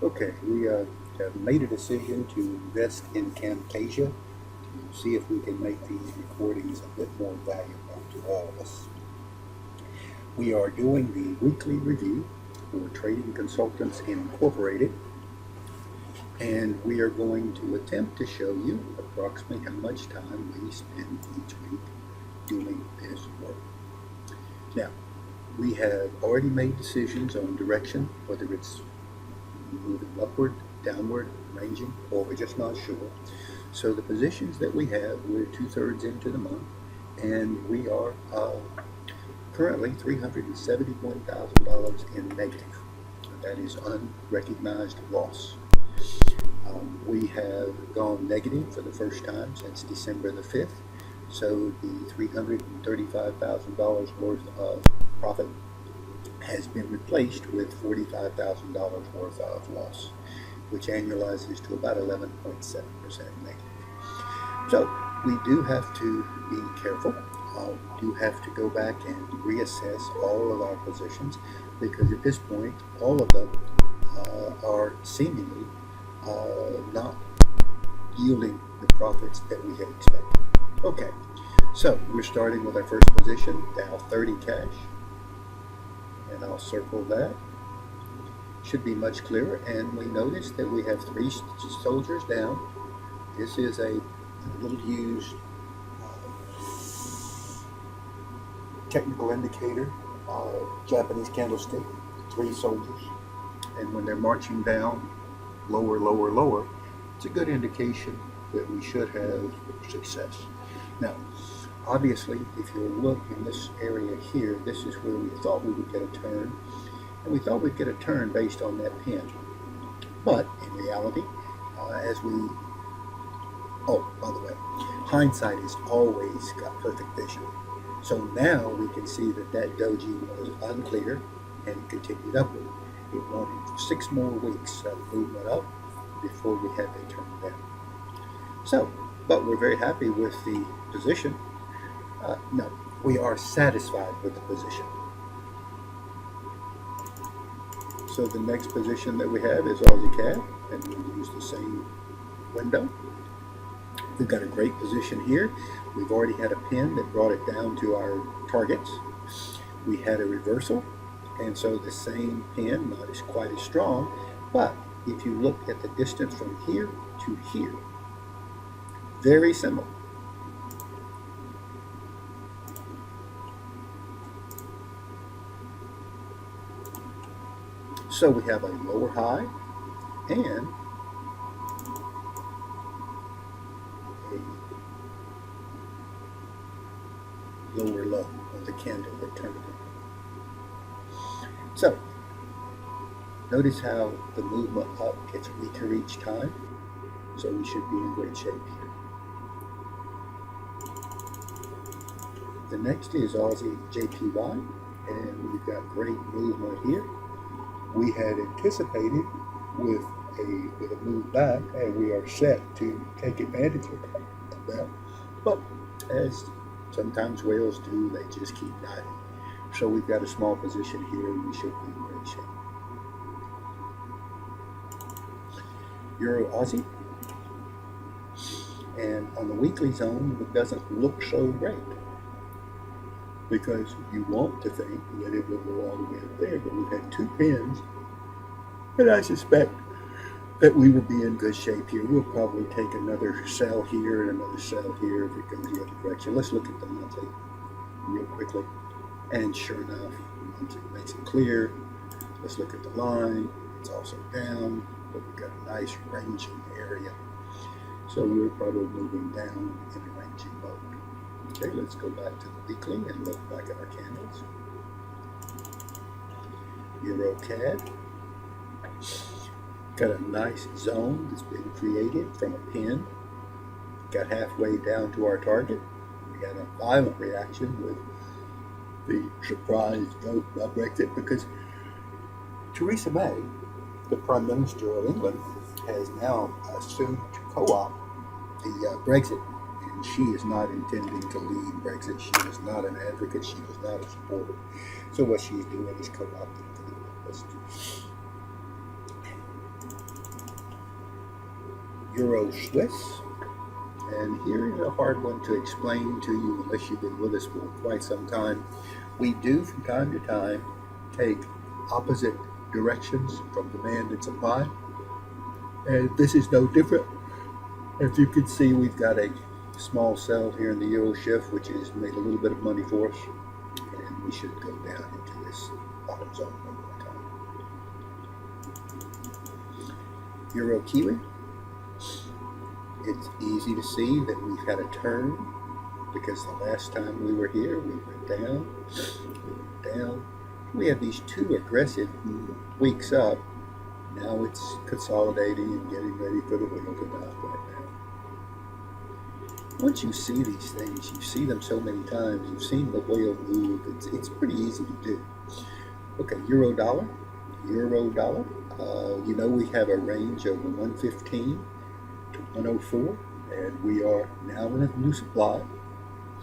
Okay, we have made a decision to invest in Camtasia to see if we can make these recordings a bit more valuable to all of us. We are doing the weekly review for Trading Consultants Incorporated, and we are going to attempt to show you approximately how much time we spend each week doing this work. Now, we have already made decisions on direction, whether it's moving upward, downward, ranging, or we're just not sure. So the positions that we have, we're 2/3 into the month, and we are currently $371,000 in negative. That is unrecognized loss. We have gone negative for the first time since December the 5th. So the $335,000 worth of profit has been replaced with $45,000 worth of loss, which annualizes to about 11.7% negative. So we do have to be careful. We do have to go back and reassess all of our positions, because at this point, all of them are seemingly not yielding the profits that we had expected. Okay, so we're starting with our first position, Dow 30 cash, and I'll circle that. Should be much clearer, and we notice that we have 3 soldiers down. This is a little used technical indicator, Japanese candlestick, 3 soldiers, and when they're marching down lower, lower, lower, it's a good indication that we should have success. Now, obviously, if you look in this area here, this is where we thought we would get a turn, and we thought we'd get a turn based on that pin. But in reality, oh, by the way, hindsight has always got perfect vision. So now we can see that that doji was unclear and continued upward. It wanted 6 more weeks of movement up before we had to turn down. So, but we're very happy with the position. No, we are satisfied with the position. So the next position that we have is Aussie CAD, and we'll use the same window. We've got a great position here. We've already had a pin that brought it down to our targets. We had a reversal, and so the same pin, not as quite as strong, but if you look at the distance from here to here, very similar. So we have a lower high and a lower low on the candle that turned it. So notice how the movement up gets weaker each time. So we should be in great shape here. The next is Aussie JPY, and we've got great movement here. We had anticipated with a move back, and we are set to take advantage of that. But as sometimes whales do, they just keep diving. So we've got a small position here, and we should be in great shape. Euro Aussie, and on the weekly zone, it doesn't look so great, because you want to think that it will go all the way up there, but we've had 2 pins, and I suspect that we will be in good shape here. We'll probably take another sell here and another sell here if it goes the other direction. Let's look at the monthly real quickly, and sure enough, monthly makes it clear. Let's look at the line. It's also down, but we've got a nice ranging area. So we're probably moving down in a ranging mode. Okay, let's go back to the weekly and look back at our candles. Euro CAD. Got a nice zone that's been created from a pin. Got halfway down to our target. We had a violent reaction with the surprise vote by Brexit, because Theresa May, the Prime Minister of England, has now assumed to co-opt the Brexit, and she is not intending to lead Brexit. She is not an advocate. She is not a supporter. So what she's doing is co-opting the Euro Swiss. And here is a hard one to explain to you unless you've been with us for quite some time. We do from time to time take opposite directions from demand and supply. And this is no different. As you can see, we've got a small sell here in the Euro Shift, which has made a little bit of money for us. And we should go down into this bottom zone one more time. Euro Kiwi. It's easy to see that we've had a turn because the last time we were here, we went down, We have these two aggressive weeks up. Now it's consolidating and getting ready for the wheel to knock right now. Once you see these things, you see them so many times, you've seen the whale move, it's pretty easy to do. Okay, euro dollar. You know we have a range of 115 to 104, and we are now in a new supply.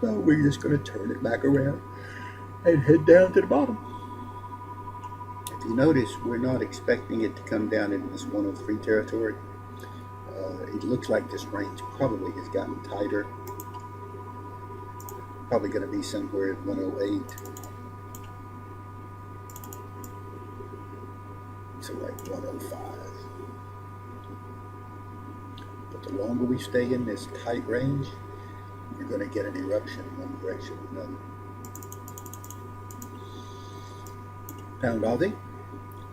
So we're just going to turn it back around and head down to the bottom. If you notice, we're not expecting it to come down into this 103 territory. It looks like this range probably has gotten tighter. Probably going to be somewhere at 108. So like 105. But the longer we stay in this tight range, you're going to get an eruption in one direction or another. Pound Aussie,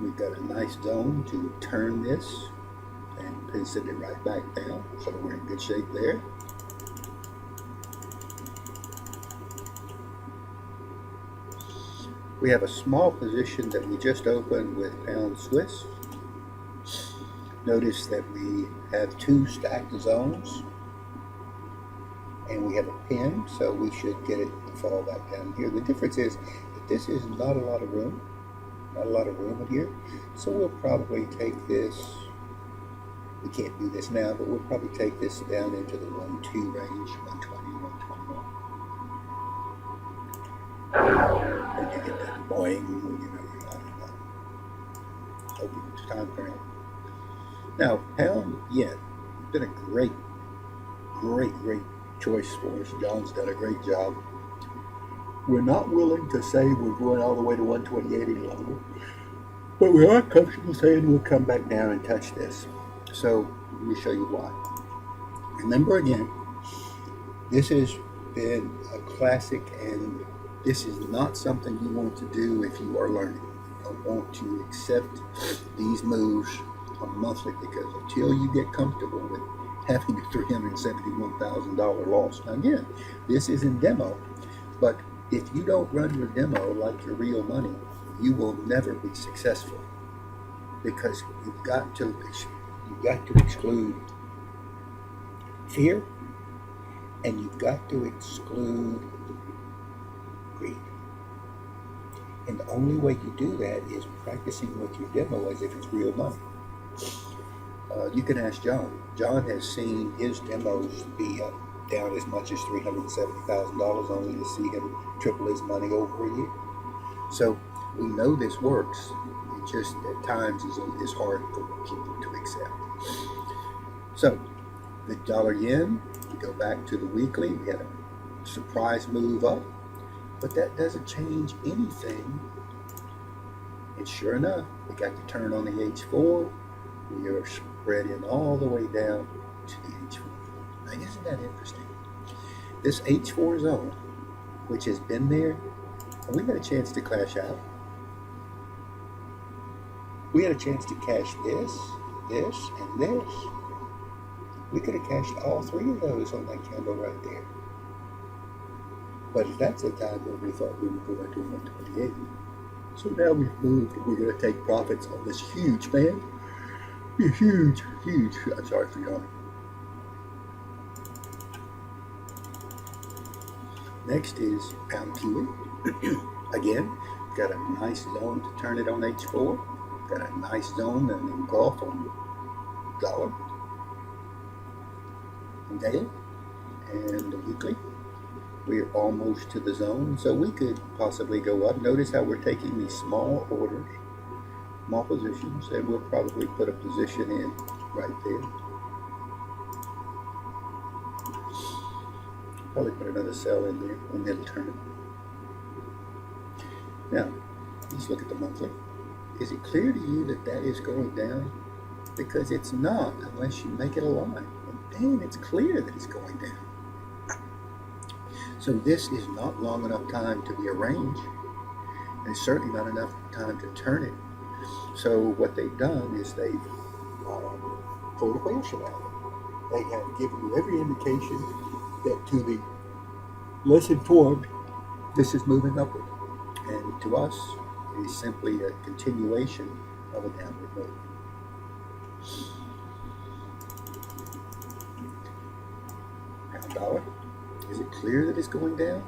we've got a nice zone to turn this and send it right back down, so we're in good shape there. We have a small position that we just opened with Pound Swiss. Notice that we have two stacked zones and we have a pin, so we should get it to fall back down here. The difference is that this is not a lot of room in here, so we'll probably take this. We can't do this now, but we'll probably take this down into the 1-2 range, 120, 121. And you get that boing when you know you're not enough. Hoping it's time frame. Now, pound yen, been a great choice for us. John's done a great job. We're not willing to say we're going all the way to 128 any longer, but we are comfortable saying we'll come back down and touch this. So let me show you why. Remember again, this has been a classic, and this is not something you want to do if you are learning. You don't want to accept these moves on monthly, because until you get comfortable with having a $371,000 loss. Now again, this is in demo, but if you don't run your demo like your real money, you will never be successful, because you've got to exclude fear, and you've got to exclude greed. And the only way you do that is practicing with your demo as if it's real money. You can ask John. John has seen his demos be down as much as $370,000 only to see him triple his money over a year. So we know this works. It just at times is hard for people to accept. So the dollar yen, we go back to the weekly. We had a surprise move up, but that doesn't change anything. And sure enough, we got the turn on the H4. We are spreading all the way down to the H4. Now, isn't that interesting? This H4 zone, which has been there, and we had a chance to cash out. We had a chance to cash this, and this. We could have cashed all three of those on that candle right there. But that's the time when we thought we were going to 128. So now we've moved. We're going to take profits on this huge band. Huge. I'm sorry for yawning. Next is pound Kiwi. Again, got a nice zone to turn it on H4. Got a nice zone and engulf on dollar and daily and the weekly. We're almost to the zone, so we could possibly go up. Notice how we're taking these small orders, small positions, and we'll probably put a position in right there. probably put another cell in there and it'll turn. Now, let's look at the monthly. Is it clear to you that that is going down? Because it's not unless you make it a line. And then it's clear that it's going down. So this is not long enough time to be a range. And it's certainly not enough time to turn it. So what they've done is they've pulled a whale shell out. They have given you every indication that to the less informed, this is moving upward. And to us, it is simply a continuation of a downward move. Pound dollar. Is it clear that it's going down?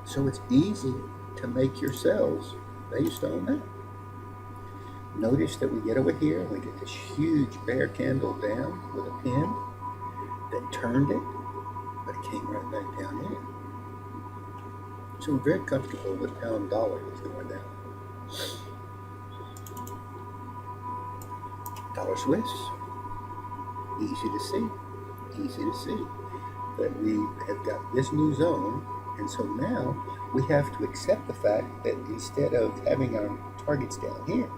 So it's easy to make your sells based on that. Notice that we get over here and we get this huge bear candle down with a pin that turned it, but it came right back down in. So we're very comfortable with pound dollar is going down. Dollar Swiss, easy to see that we have got this new zone, and so now we have to accept the fact that instead of having our targets down here,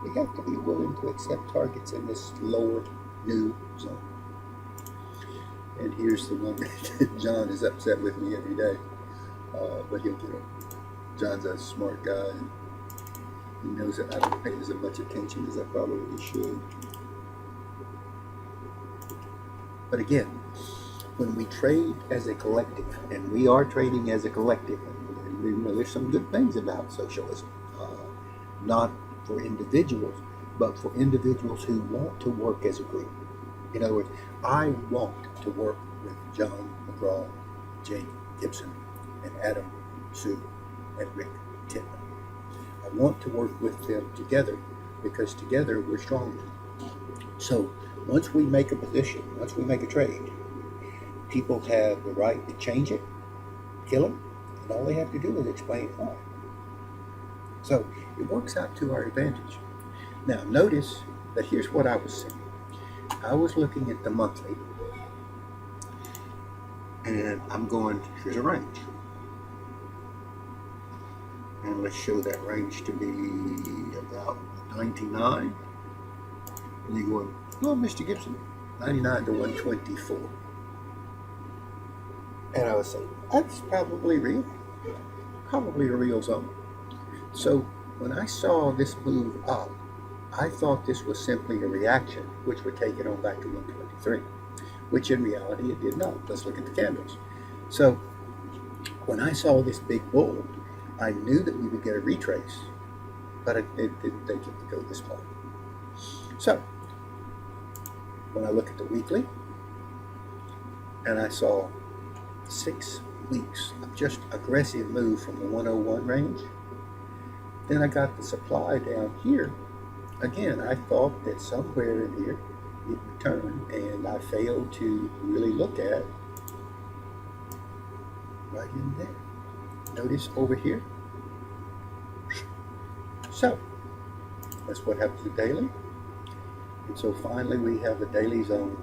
we have to be willing to accept targets in this lower new zone. And here's the one that John is upset with me every day, but he'll get it. John's a smart guy, and he knows that I don't pay as much attention as I probably should. But again, when we trade as a collective, and we are trading as a collective, and you know, there's some good things about socialism, not for individuals, but for individuals who want to work as a group. In other words, I want to work with John McGraw, Jake Gibson, and Adam Sue, and Rick Titman. I want to work with them together because together we're stronger. So once we make a position, once we make a trade, people have the right to change it, kill them, and all they have to do is explain why. So it works out to our advantage. Now notice that here's what I was seeing. I was looking at the monthly, and I'm going, here's a range. And let's show that range to be about 99. And you're going, oh, Mr. Gibson, 99 to 124. And I was saying, that's probably real. Probably a real zone. So when I saw this move up, I thought this was simply a reaction, which would take it on back to 123, which in reality it did not. Let's look at the candles. So when I saw this big bull, I knew that we would get a retrace, but it didn't think it would go this far. So when I look at the weekly, and I saw 6 weeks of just aggressive move from the 101 range, then I got the supply down here. Again, I thought that somewhere in here it would turn, and I failed to really look at right in there. Notice over here. So that's what happens to daily. And so finally we have a daily zone,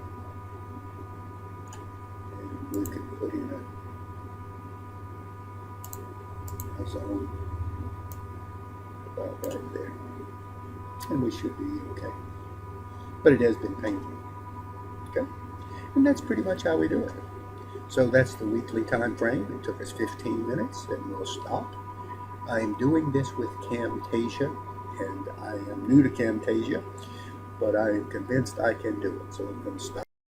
and we can put in a zone about right there, and we should be okay. But it has been painful. Okay, and that's pretty much how we do it. So that's the weekly time frame. It took us 15 minutes, and we'll stop. I am doing this with Camtasia, and I am new to Camtasia, but I am convinced I can do it. So I'm going to stop.